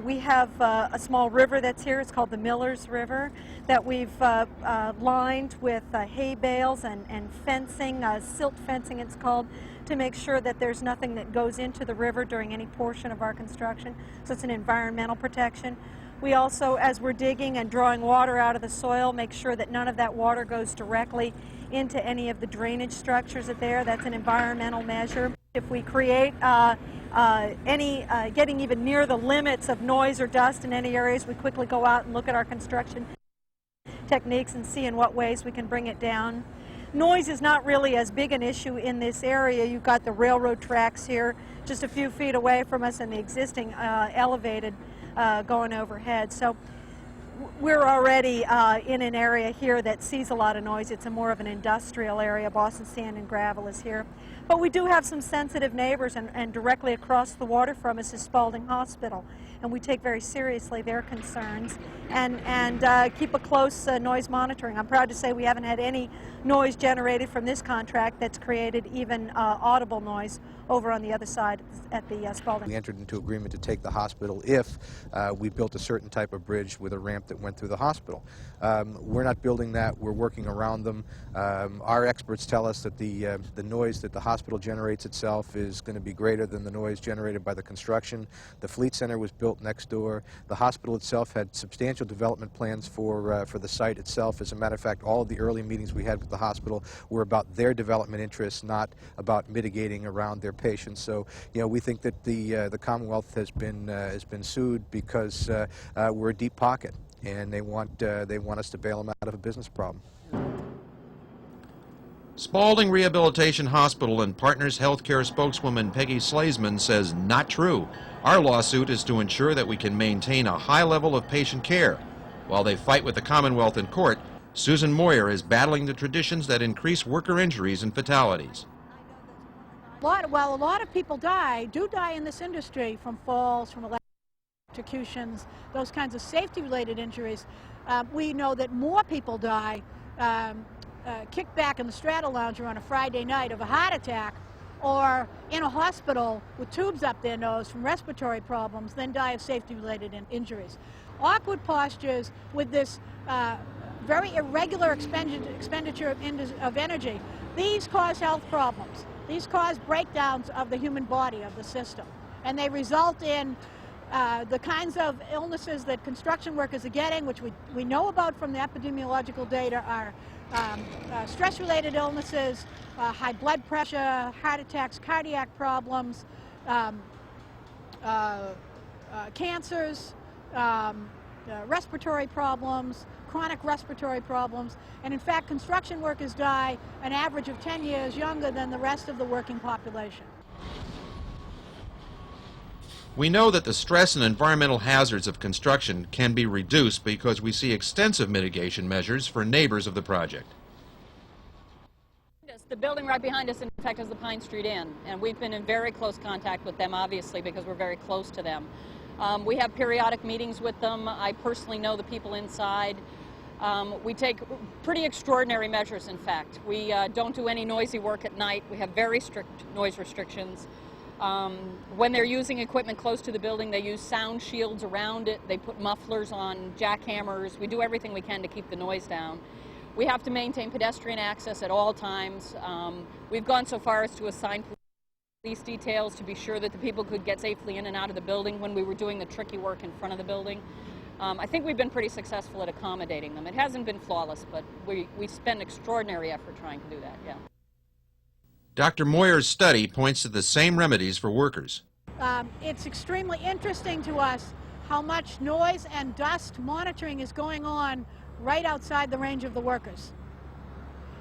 We have a small river that's here. It's called the Millers River that we've lined with hay bales and fencing, silt fencing it's called, to make sure that there's nothing that goes into the river during any portion of our construction. So it's an environmental protection. We also, as we're digging and drawing water out of the soil, make sure that none of that water goes directly into any of the drainage structures that there. That's an environmental measure. If we create getting even near the limits of noise or dust in any areas, we quickly go out and look at our construction techniques and see in what ways we can bring it down. Noise is not really as big an issue in this area. You've got the railroad tracks here just a few feet away from us and the existing elevated going overhead. So we're already in an area here that sees a lot of noise. It's more of an industrial area. Boston Sand and Gravel is here. But we do have some sensitive neighbors, and directly across the water from us is Spalding Hospital. And we take very seriously their concerns and keep a close noise monitoring. I'm proud to say we haven't had any noise generated from this contract that's created even audible noise over on the other side at the Spalding. We entered into agreement to take the hospital if we built a certain type of bridge with a ramp that went through the hospital. We're not building that. We're working around them. Our experts tell us that the noise that the hospital generates itself is going to be greater than the noise generated by the construction. The Fleet Center was built next door. The hospital itself had substantial development plans for the site itself. As a matter of fact, all of the early meetings we had with the hospital were about their development interests, not about mitigating around their patients. So, you know, we think that the Commonwealth has been sued because we're a deep pocket, and they want us to bail them out of a business problem. Spalding Rehabilitation Hospital and Partners Healthcare spokeswoman Peggy Slazeman says not true. Our lawsuit is to ensure that we can maintain a high level of patient care. While they fight with the Commonwealth in court, Susan Moyer is battling the traditions that increase worker injuries and fatalities. While a lot of people do die in this industry from falls, from electrocutions, those kinds of safety-related injuries, we know that more people die kicked back in the Strata Lounger on a Friday night of a heart attack or in a hospital with tubes up their nose from respiratory problems than die of safety-related injuries. Awkward postures with this very irregular expenditure of energy, these cause health problems. These cause breakdowns of the human body, of the system, and they result in the kinds of illnesses that construction workers are getting, which we know about from the epidemiological data, are stress-related illnesses, high blood pressure, heart attacks, cardiac problems, cancers, respiratory problems, chronic respiratory problems, and in fact construction workers die an average of 10 years younger than the rest of the working population. We know that the stress and environmental hazards of construction can be reduced because we see extensive mitigation measures for neighbors of the project. The building right behind us, in fact, is the Pine Street Inn, and we've been in very close contact with them, obviously, because we're very close to them. We have periodic meetings with them. I personally know the people inside. We take pretty extraordinary measures, in fact. We don't do any noisy work at night. We have very strict noise restrictions. When they're using equipment close to the building, they use sound shields around it. They put mufflers on jackhammers. We do everything we can to keep the noise down. We have to maintain pedestrian access at all times. We've gone so far as to assign police details to be sure that the people could get safely in and out of the building when we were doing the tricky work in front of the building. I think we've been pretty successful at accommodating them. It hasn't been flawless, but we spend extraordinary effort trying to do that, yeah. Dr. Moyer's study points to the same remedies for workers. It's extremely interesting to us how much noise and dust monitoring is going on right outside the range of the workers.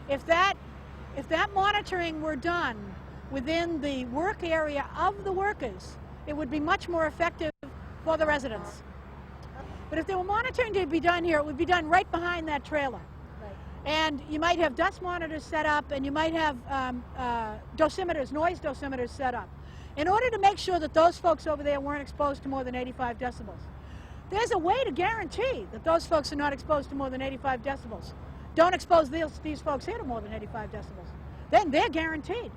If that monitoring were done within the work area of the workers, it would be much more effective for the residents. But if there were monitoring to be done here, it would be done right behind that trailer. And you might have dust monitors set up, and you might have dosimeters, noise dosimeters set up, in order to make sure that those folks over there weren't exposed to more than 85 decibels. There's a way to guarantee that those folks are not exposed to more than 85 decibels. Don't expose these folks here to more than 85 decibels. Then they're guaranteed.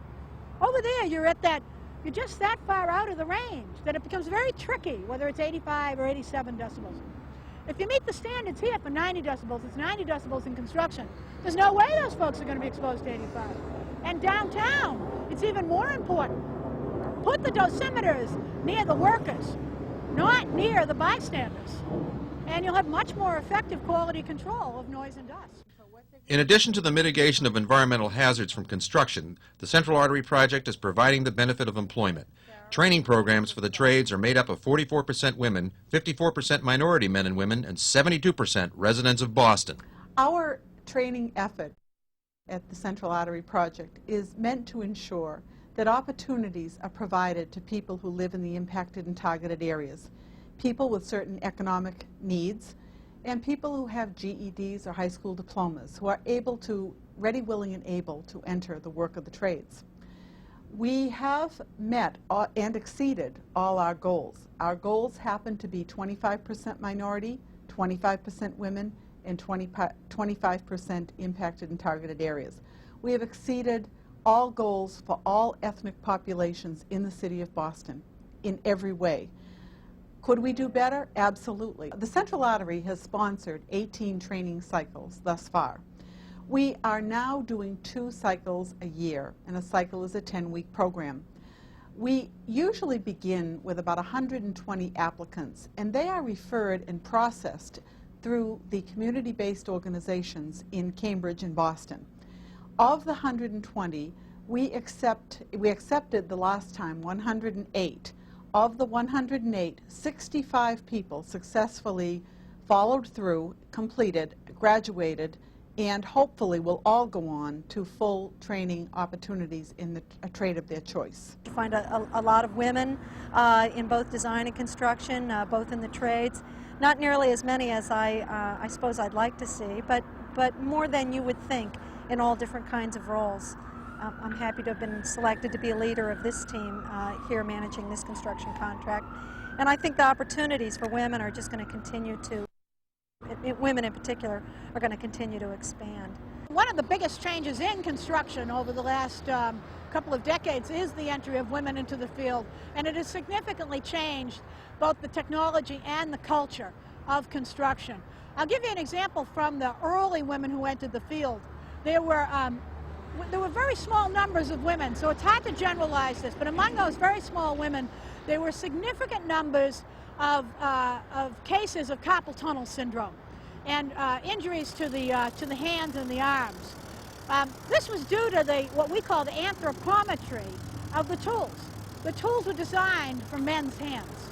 Over there, you're at that you're just that far out of the range that it becomes very tricky, whether it's 85 or 87 decibels. If you meet the standards here for 90 decibels, it's 90 decibels in construction. There's no way those folks are going to be exposed to 85. And downtown, it's even more important. Put the dosimeters near the workers, not near the bystanders, and you'll have much more effective quality control of noise and dust. In addition to the mitigation of environmental hazards from construction, the Central Artery Project is providing the benefit of employment. Training programs for the trades are made up of 44% women, 54% minority men and women, and 72% residents of Boston. Our training effort at the Central Artery Project is meant to ensure that opportunities are provided to people who live in the impacted and targeted areas, people with certain economic needs, and people who have GEDs or high school diplomas who are able to, ready, willing, and able to enter the work of the trades. We have met and exceeded all our goals. Our goals happen to be 25% minority, 25% women, and 25% impacted and targeted areas. We have exceeded all goals for all ethnic populations in the city of Boston in every way. Could we do better? Absolutely. The Central Artery has sponsored 18 training cycles thus far. We are now doing 2 cycles a year, and a cycle is a 10-week program. We usually begin with about 120 applicants, and they are referred and processed through the community-based organizations in Cambridge and Boston. Of the 120, we accepted the last time 108. Of the 108, 65 people successfully followed through, completed, graduated, and hopefully will all go on to full training opportunities in a trade of their choice. You find a lot of women in both design and construction, both in the trades. Not nearly as many as I suppose I'd like to see, but more than you would think in all different kinds of roles. I'm happy to have been selected to be a leader of this team here managing this construction contract. And I think the opportunities for women are just going to continue to, women in particular, are going to continue to expand. One of the biggest changes in construction over the last couple of decades is the entry of women into the field, and it has significantly changed both the technology and the culture of construction. I'll give you an example from the early women who entered the field. There were very small numbers of women, so it's hard to generalize this, but among those very small women, there were significant numbers of cases of carpal tunnel syndrome and injuries to the hands and the arms. This was due to what we call the anthropometry of the tools. The tools were designed for men's hands.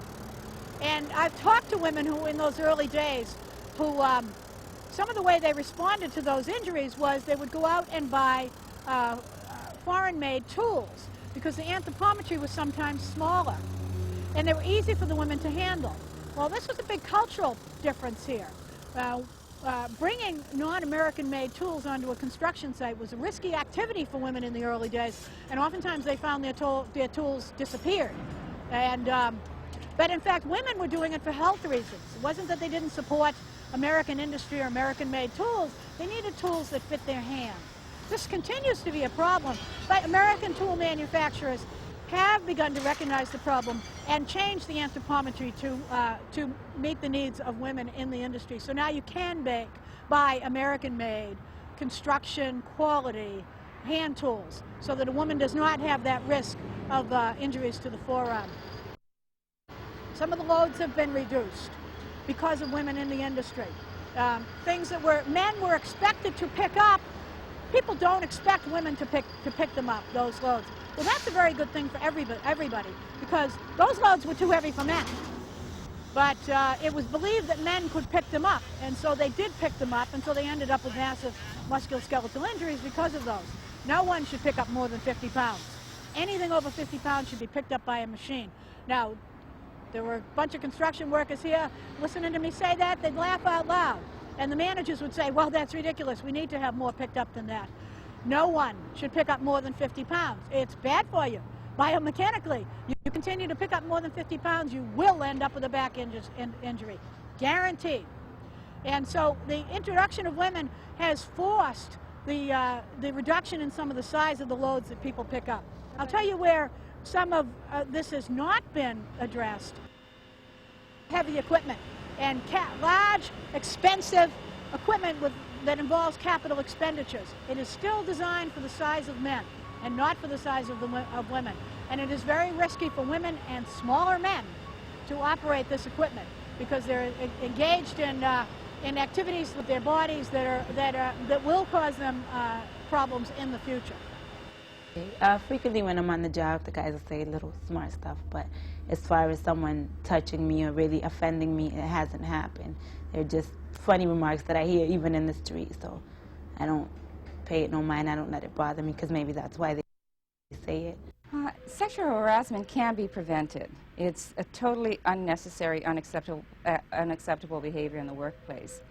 And I've talked to women who, in those early days, who some of the way they responded to those injuries was they would go out and buy foreign-made tools because the anthropometry was sometimes smaller, and they were easy for the women to handle. Well, this was a big cultural difference here. Bringing non-American-made tools onto a construction site was a risky activity for women in the early days, and oftentimes they found their tools disappeared. But in fact, women were doing it for health reasons. It wasn't that they didn't support American industry or American-made tools. They needed tools that fit their hand. This continues to be a problem, but American tool manufacturers have begun to recognize the problem and change the anthropometry to meet the needs of women in the industry. So now you can buy American-made construction quality hand tools so that a woman does not have that risk of injuries to the forearm. Some of the loads have been reduced because of women in the industry. Things that men were expected to pick up, people don't expect women to pick them up, those loads. Well, that's a very good thing for everybody, because those loads were too heavy for men. But it was believed that men could pick them up, and so they did pick them up, and so they ended up with massive musculoskeletal injuries because of those. No one should pick up more than 50 pounds. Anything over 50 pounds should be picked up by a machine. Now, there were a bunch of construction workers here listening to me say that, they'd laugh out loud. And the managers would say, well, that's ridiculous. We need to have more picked up than that. No one should pick up more than 50 pounds. It's bad for you. Biomechanically, you continue to pick up more than 50 pounds, you will end up with a back injury. Guaranteed. And so the introduction of women has forced the reduction in some of the size of the loads that people pick up. I'll tell you where some of this has not been addressed. Heavy equipment and large, expensive equipment that involves capital expenditures. It is still designed for the size of men and not for the size of women. And it is very risky for women and smaller men to operate this equipment because they're engaged in activities with their bodies that will cause them problems in the future. Frequently when I'm on the job, the guys will say little smart stuff, but as far as someone touching me or really offending me, it hasn't happened. They're just funny remarks that I hear even in the street, so I don't pay it no mind. I don't let it bother me because maybe that's why they say it. Sexual harassment can be prevented. It's a totally unnecessary, unacceptable behavior in the workplace.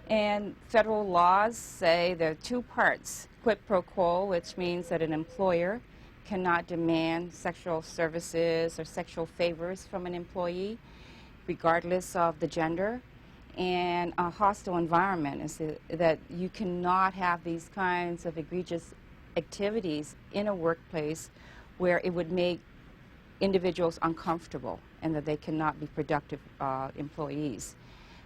And federal laws say there are two parts: quid pro quo, which means that an employer cannot demand sexual services or sexual favors from an employee, regardless of the gender. And a hostile environment is that you cannot have these kinds of egregious activities in a workplace where it would make individuals uncomfortable and that they cannot be productive employees.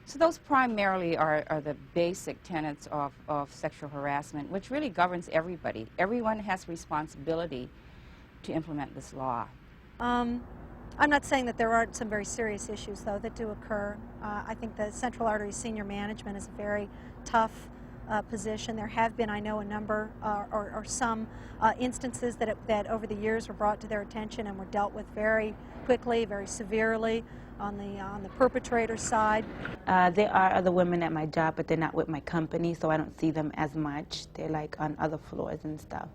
So those primarily are the basic tenets of sexual harassment, which really governs everybody. Everyone has responsibility to implement this law. I'm not saying that there aren't some very serious issues, though, that do occur. I think the Central Artery senior management is a very tough position. There have been, I know, a number or some instances that over the years were brought to their attention and were dealt with very quickly, very severely on the perpetrator side. There are other women at my job, but they're not with my company, so I don't see them as much. They're like on other floors and stuff.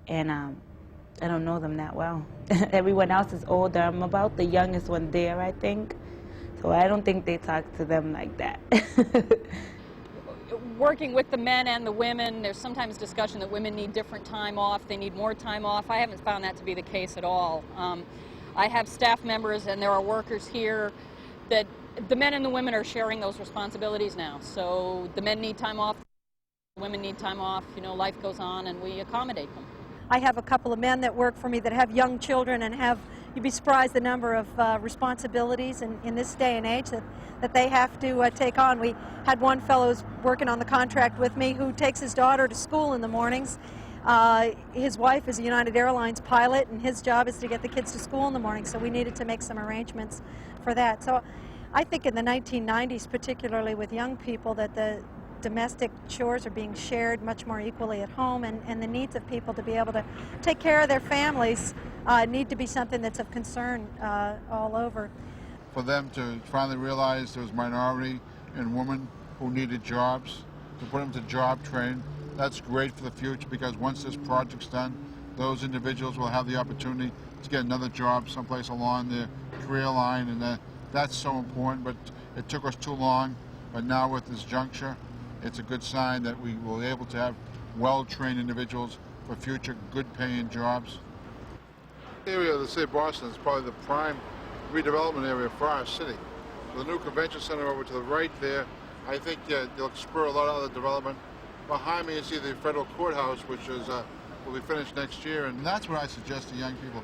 And I don't know them that well. Everyone else is older. I'm about the youngest one there, I think. So I don't think they talk to them like that. Working with the men and the women, there's sometimes discussion that women need different time off, they need more time off. I haven't found that to be the case at all. I have staff members and there are workers here that the men and the women are sharing those responsibilities now. So the men need time off, the women need time off, you know, life goes on and we accommodate them. I have a couple of men that work for me that have young children and have, you'd be surprised the number of responsibilities in this day and age that they have to take on. We had one fellow who's working on the contract with me who takes his daughter to school in the mornings. His wife is a United Airlines pilot and his job is to get the kids to school in the morning, so we needed to make some arrangements for that. So I think in the 1990s, particularly with young people, that the domestic chores are being shared much more equally at home, and the needs of people to be able to take care of their families need to be something that's of concern all over. For them to finally realize there was minority and women who needed jobs, to put them to job train, that's great for the future, because once this project's done, those individuals will have the opportunity to get another job someplace along their career line, and that's so important. But it took us too long, but now with this juncture, it's a good sign that we will be able to have well-trained individuals for future good-paying jobs. The area of the city of Boston is probably the prime redevelopment area for our city. The new convention center over to the right there, I think they'll spur a lot of other development. Behind me you see the federal courthouse, which will be finished next year, and that's what I suggest to young people.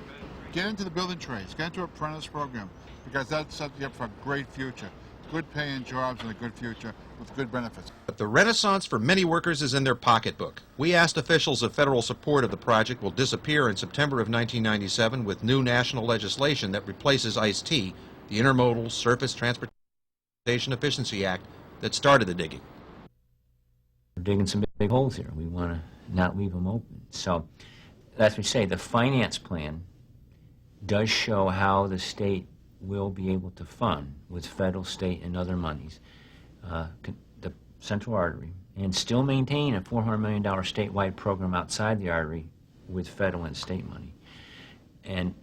Get into the building trades, get into an apprentice program, because that sets you up for a great future. Good-paying jobs and a good future with good benefits. But the renaissance for many workers is in their pocketbook. We asked officials if federal support of the project will disappear in September of 1997 with new national legislation that replaces ICE-T, the Intermodal Surface Transportation Efficiency Act that started the digging. We're digging some big holes here. We want to not leave them open. So, as we say, the finance plan does show how the state will be able to fund with federal, state, and other monies the Central Artery and still maintain a $400 million statewide program outside the artery with federal and state money. And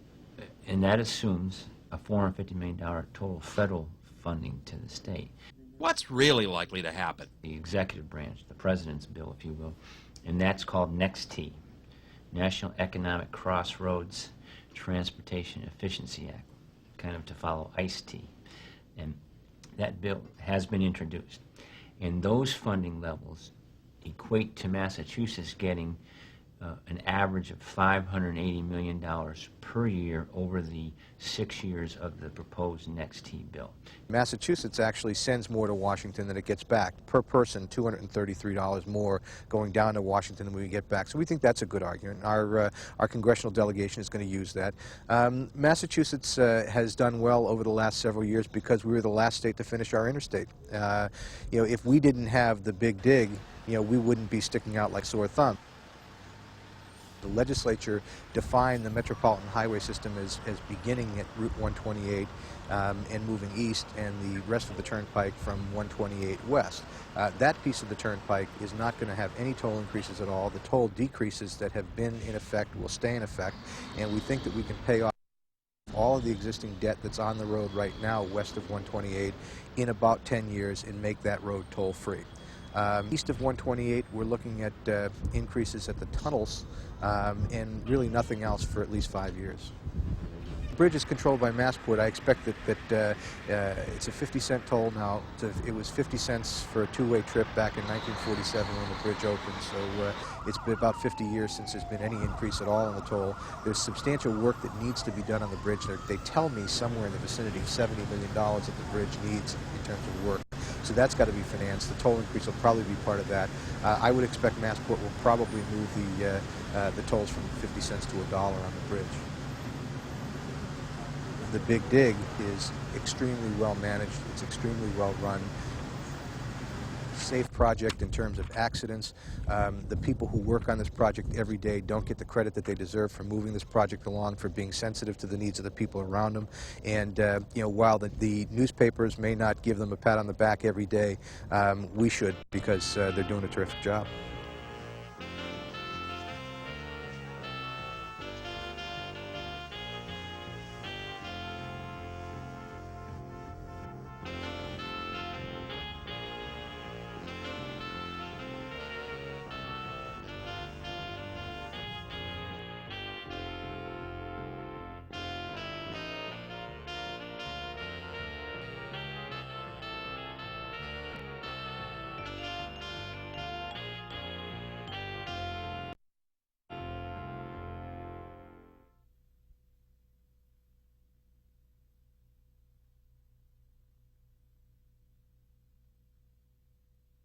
that assumes a $450 million total federal funding to the state. What's really likely to happen? The executive branch, the president's bill, if you will, and that's called NEXT, National Economic Crossroads Transportation Efficiency Act, kind of to follow ICE-T. And that bill has been introduced. And those funding levels equate to Massachusetts getting an average of $580 million per year over the 6 years of the proposed next T bill. Massachusetts actually sends more to Washington than it gets back. Per person, $233 more going down to Washington than we get back. So we think that's a good argument. Our congressional delegation is going to use that. Massachusetts has done well over the last several years because we were the last state to finish our interstate. If we didn't have the big dig, we wouldn't be sticking out like sore thumb. The legislature defined the metropolitan highway system as beginning at Route 128 and moving east, and the rest of the turnpike from 128 west. That piece of the turnpike is not going to have any toll increases at all. The toll decreases that have been in effect will stay in effect, and we think that we can pay off all of the existing debt that's on the road right now west of 128 in about 10 years and make that road toll-free. East of 128, we're looking at increases at the tunnels and really nothing else for at least 5 years. The bridge is controlled by Massport. I expect that it's a 50-cent toll now. It was 50 cents for a two-way trip back in 1947 when the bridge opened, so it's been about 50 years since there's been any increase at all in the toll. There's substantial work that needs to be done on the bridge. They tell me somewhere in the vicinity of $70 million that the bridge needs in terms of work. So that's got to be financed. The toll increase will probably be part of that. I would expect Massport will probably move the tolls from 50 cents to $1 on the bridge. The Big Dig is extremely well managed. It's extremely well run. Safe project in terms of accidents. The people who work on this project every day don't get the credit that they deserve for moving this project along, for being sensitive to the needs of the people around them. And while the newspapers may not give them a pat on the back every day, we should, because they're doing a terrific job.